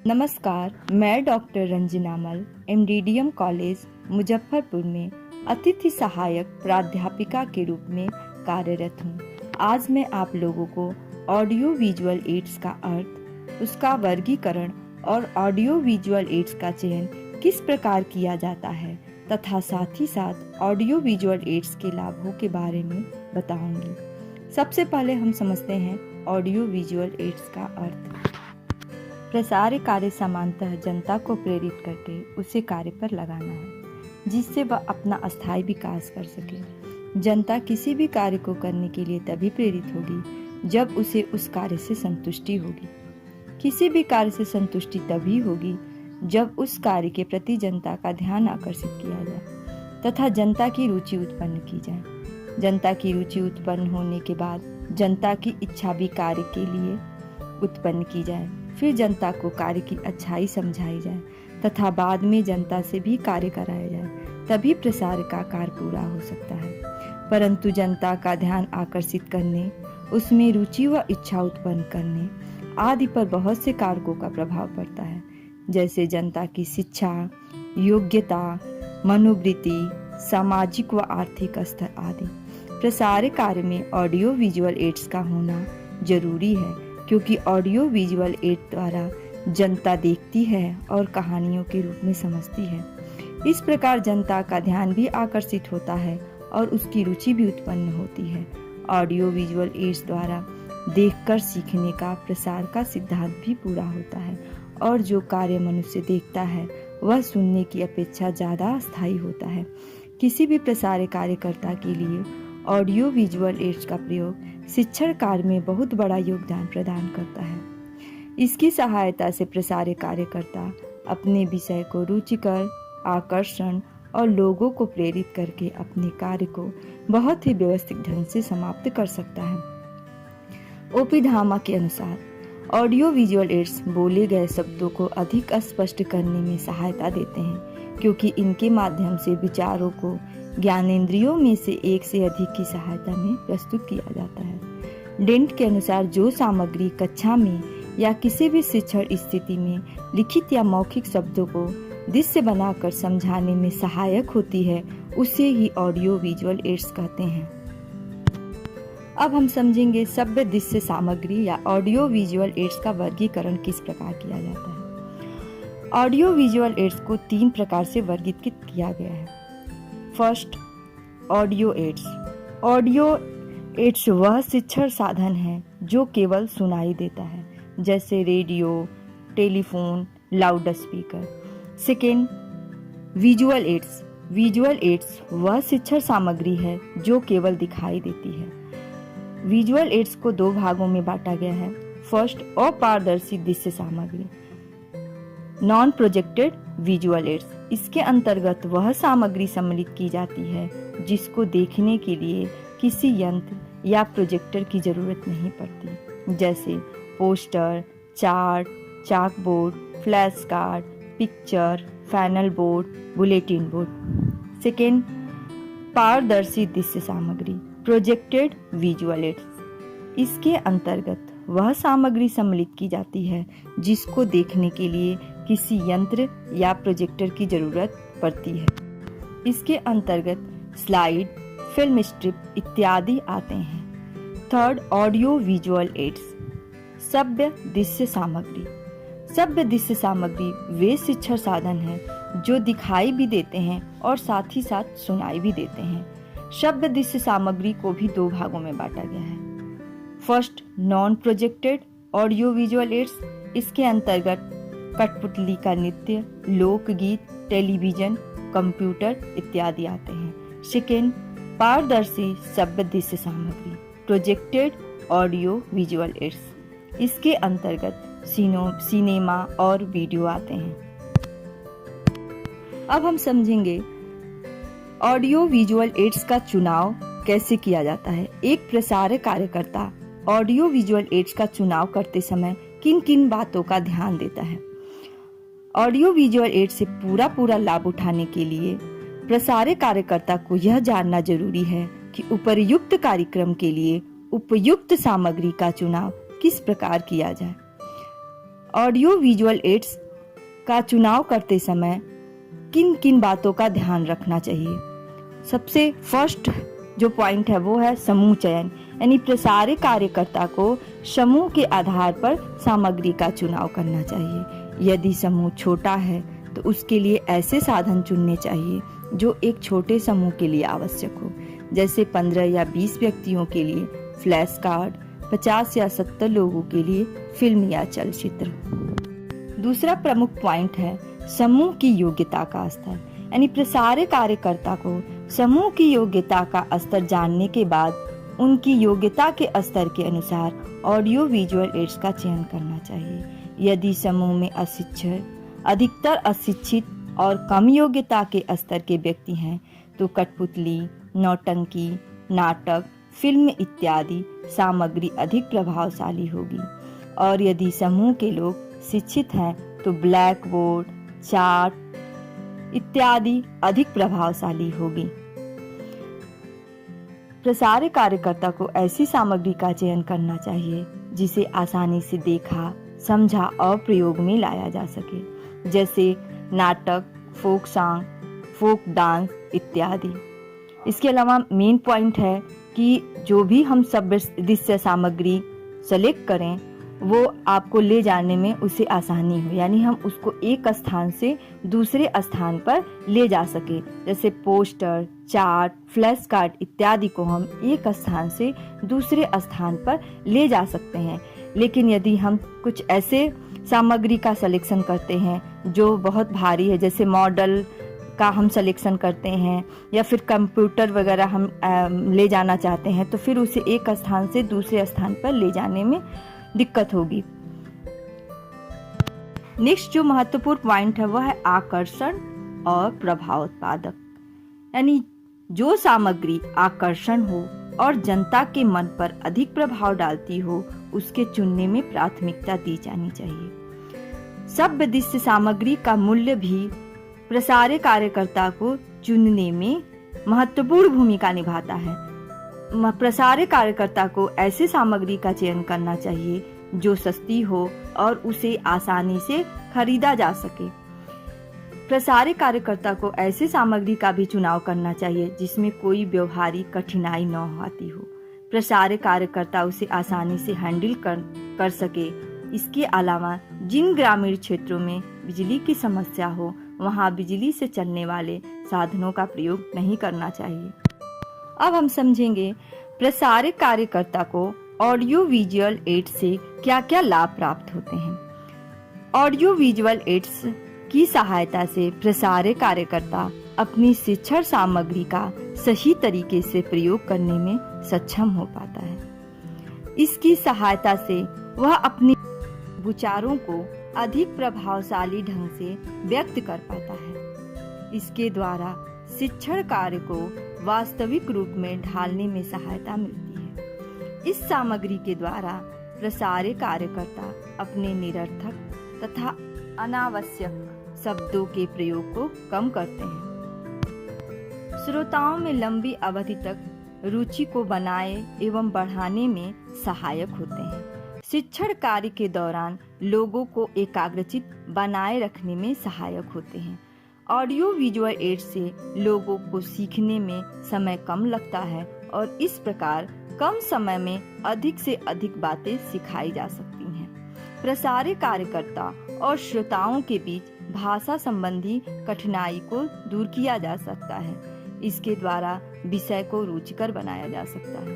नमस्कार, मैं डॉक्टर रंजना मल, एमडीडीएम कॉलेज मुजफ्फरपुर में अतिथि सहायक प्राध्यापिका के रूप में कार्यरत हूँ। आज मैं आप लोगों को ऑडियो विजुअल एड्स का अर्थ, उसका वर्गीकरण और ऑडियो विजुअल एड्स का चयन किस प्रकार किया जाता है तथा साथ ही साथ ऑडियो विजुअल एड्स के लाभों के बारे में बताऊंगी। सबसे पहले हम समझते हैं ऑडियो विजुअल एड्स का अर्थ। प्रसार कार्य सामान्यतः जनता को प्रेरित करके उसे कार्य पर लगाना है जिससे वह अपना अस्थायी विकास कर सके। जनता किसी भी कार्य को करने के लिए तभी प्रेरित होगी जब उसे उस कार्य से संतुष्टि होगी। किसी भी कार्य से संतुष्टि तभी होगी जब उस कार्य के प्रति जनता का ध्यान आकर्षित किया जाए तथा जनता की रुचि उत्पन्न की जाए। जनता की रुचि उत्पन्न होने के बाद जनता की इच्छा भी कार्य के लिए उत्पन्न की जाए। फिर जनता को कार्य की अच्छाई समझाई जाए तथा बाद में जनता से भी कार्य कराया जाए, तभी प्रसार का कार्य पूरा हो सकता है। परंतु जनता का ध्यान आकर्षित करने, उसमें रुचि व इच्छा उत्पन्न करने आदि पर बहुत से कारकों का प्रभाव पड़ता है, जैसे जनता की शिक्षा, योग्यता, मनोवृत्ति, सामाजिक व आर्थिक स्तर आदि। प्रसार कार्य में ऑडियो विजुअल एड्स का होना जरूरी है क्योंकि ऑडियो विजुअल एड द्वारा जनता देखती है और कहानियों के रूप में समझती है। इस प्रकार जनता का ध्यान भी आकर्षित होता है और उसकी रुचि भी उत्पन्न होती है। ऑडियो विजुअल एड्स द्वारा देखकर सीखने का प्रसार का सिद्धांत भी पूरा होता है और जो कार्य मनुष्य देखता है वह सुनने की अपेक्षा ज़्यादा स्थायी होता है। किसी भी प्रसार कार्यकर्ता के लिए ऑडियो विजुअल एड्स का प्रयोग शिक्षण कार्य में बहुत बड़ा योगदान प्रदान करता है। इसकी सहायता से प्रसार कार्यकर्ता अपने विषय को रुचिकर, आकर्षण और लोगों को प्रेरित करके अपने कार्य को बहुत ही व्यवस्थित ढंग से समाप्त कर सकता है। ओपी धामा के अनुसार ऑडियो विजुअल एड्स बोले गए शब्दों को अधिक स्पष्ट करने में सहायता देते हैं क्योंकि इनके माध्यम से विचारों को ज्ञानेंद्रियों में से एक से अधिक की सहायता में प्रस्तुत किया जाता है। डेंट के अनुसार जो सामग्री कक्षा में या किसी भी शिक्षण स्थिति में लिखित या मौखिक शब्दों को दृश्य बनाकर समझाने में सहायक होती है उसे ही ऑडियो विजुअल एड्स कहते हैं। अब हम समझेंगे सभ्य दृश्य सामग्री या ऑडियो विजुअल एड्स का वर्गीकरण किस प्रकार किया जाता है। ऑडियो विजुअल एड्स को 3 प्रकार से वर्गीकृत किया गया है। First, audio aids. Audio aids वह शिक्षण साधन है जो केवल सुनाई देता है, जैसे radio, telephone, loud speaker. Second, visual aids. Visual aids वह शिक्षण सामग्री है जो केवल दिखाई देती है। विजुअल एड्स को 2 भागों में बांटा गया है। फर्स्ट, अपारदर्शी दृश्य सामग्री, नॉन प्रोजेक्टेड विजुअल एड्स। इसके अंतर्गत वह सामग्री सम्मिलित की जाती है जिसको देखने के लिए किसी यंत्र या प्रोजेक्टर की जरूरत नहीं पड़ती, जैसे poster, chart, chalkboard, flash card, picture, panel board, bulletin board. Second, पारदर्शी दृश्य सामग्री, प्रोजेक्टेड विजुअल एड्स। इसके अंतर्गत वह सामग्री सम्मिलित की जाती है जिसको देखने के लिए किसी यंत्र या प्रोजेक्टर की जरूरत पड़ती है। इसके अंतर्गत स्लाइड, फिल्म स्ट्रिप इत्यादि आते हैं। थर्ड, ऑडियो विजुअल एड्स, सभ्य दृश्य सामग्री। सभ्य दृश्य सामग्री वे शिक्षण साधन हैं जो दिखाई भी देते हैं और साथ ही साथ सुनाई भी देते हैं। सभ्य दृश्य सामग्री को भी 2 भागों में बांटा गया है। First, non projected audio visual aids. इसके अंतर्गत कठपुतली का नृत्य, लोकगीत, टेलीविजन, कंप्यूटर इत्यादि आते हैं। सेकेंड, पारदर्शी सभ्य दृश्य सामग्री, प्रोजेक्टेड ऑडियो विजुअल एड्स। इसके अंतर्गत सिनेमा और वीडियो आते हैं। अब हम समझेंगे ऑडियो विजुअल एड्स का चुनाव कैसे किया जाता है। एक प्रसारक कार्यकर्ता ऑडियो विजुअल एड्स का चुनाव करते समय किन किन बातों का ध्यान देता है। ऑडियो विजुअल एड्स से पूरा लाभ उठाने के लिए प्रसारक कार्यकर्ता को यह जानना जरूरी है कि उपर्युक्त कार्यक्रम के लिए उपयुक्त सामग्री का चुनाव किस प्रकार किया जाए। ऑडियो विजुअल एड्स का चुनाव करते समय किन किन बातों का ध्यान रखना चाहिए? सबसे फर्स्ट जो पॉइंट है वो है समूह चयन, यानी प्रसारक कार्यकर्ता को समूह के आधार पर सामग्री का चुनाव करना चाहिए। यदि समूह छोटा है तो उसके लिए ऐसे साधन चुनने चाहिए जो एक छोटे समूह के लिए आवश्यक हो, जैसे 15 या 20 व्यक्तियों के लिए फ्लैश कार्ड, 50 या 70 लोगों के लिए फिल्म या चलचित्र। दूसरा प्रमुख पॉइंट है समूह की योग्यता का स्तर, यानी प्रसारक कार्यकर्ता को समूह की योग्यता का स्तर जानने के बाद उनकी योग्यता के स्तर के अनुसार ऑडियो विजुअल एड्स का चयन करना चाहिए। यदि समूह में अधिकतर अशिक्षित और कम योग्यता के स्तर के व्यक्ति हैं तो कठपुतली, नौटंकी, नाटक, फिल्म इत्यादि सामग्री अधिक प्रभावशाली होगी। और यदि समूह के लोग शिक्षित हैं तो ब्लैक बोर्ड, चार्ट इत्यादि अधिक प्रभावशाली होगी। प्रसारक कार्यकर्ता को ऐसी सामग्री का चयन करना चाहिए जिसे आसानी से देखा, समझा और प्रयोग में लाया जा सके, जैसे नाटक, फोक सॉन्ग, फोक डांस इत्यादि। इसके अलावा मेन पॉइंट है कि जो भी हम सब दृश्य सामग्री सेलेक्ट करें वो आपको ले जाने में उसे आसानी हो, यानी हम उसको एक स्थान से दूसरे स्थान पर ले जा सके, जैसे पोस्टर, चार्ट, फ्लैश कार्ड इत्यादि को हम एक स्थान से दूसरे स्थान पर ले जा सकते हैं। लेकिन यदि हम कुछ ऐसे सामग्री का सिलेक्शन करते हैं जो बहुत भारी है, जैसे मॉडल का हम सिलेक्शन करते हैं या फिर कंप्यूटर वगैरह हम ले जाना चाहते हैं, तो फिर उसे एक स्थान से दूसरे स्थान पर ले जाने में दिक्कत होगी। नेक्स्ट जो महत्वपूर्ण पॉइंट है वह है आकर्षण और प्रभाव उत्पादक, यानी जो सामग्री आकर्षण हो और जनता के मन पर अधिक प्रभाव डालती हो उसके चुनने में प्राथमिकता दी जानी चाहिए। शब्ददृश्य सामग्री का मूल्य भी प्रसारक कार्यकर्ता को चुनने में महत्वपूर्ण भूमिका निभाता है। प्रसारक कार्यकर्ता को ऐसे सामग्री का चयन करना चाहिए जो सस्ती हो और उसे आसानी से खरीदा जा सके। प्रसारक कार्यकर्ता को ऐसे सामग्री का भी चुनाव करना चाहिए जिसमें कोई व्यवहारिक कठिनाई न आती हो। प्रसारक कार्यकर्ता उसे आसानी से हैंडल कर सके। इसके अलावा जिन ग्रामीण क्षेत्रों में बिजली की समस्या हो वहां बिजली से चलने वाले साधनों का प्रयोग नहीं करना चाहिए। अब हम समझेंगे प्रसारक कार्यकर्ता को ऑडियो विजुअल एड्स से क्या क्या लाभ प्राप्त होते हैं। ऑडियो विजुअल एड्स की सहायता से प्रसारक कार्यकर्ता अपनी शिक्षण सामग्री का सही तरीके से प्रयोग करने में सक्षम हो पाता है। इसकी सहायता से वह अपने विचारों को अधिक प्रभावशाली ढंग से व्यक्त कर पाता है। इसके द्वारा शिक्षण कार्य को वास्तविक रूप में ढालने में सहायता मिलती है। इस सामग्री के द्वारा प्रसारक कार्यकर्ता अपने निरर्थक तथा अनावश्यक शब्दों के प्रयोग को कम करते हैं। श्रोताओं में लंबी अवधि तक रुचि को बनाए एवं बढ़ाने में सहायक होते हैं। शिक्षण कार्य के दौरान लोगों को एकाग्रचित बनाए रखने में सहायक होते हैं। ऑडियो विजुअल एड्स से लोगों को सीखने में समय कम लगता है और इस प्रकार कम समय में अधिक से अधिक बातें सिखाई जा सकती हैं। प्रसारक कार्यकर्ता और श्रोताओं के बीच भाषा संबंधी कठिनाई को दूर किया जा सकता है। इसके द्वारा विषय को रुचिकर बनाया जा सकता है।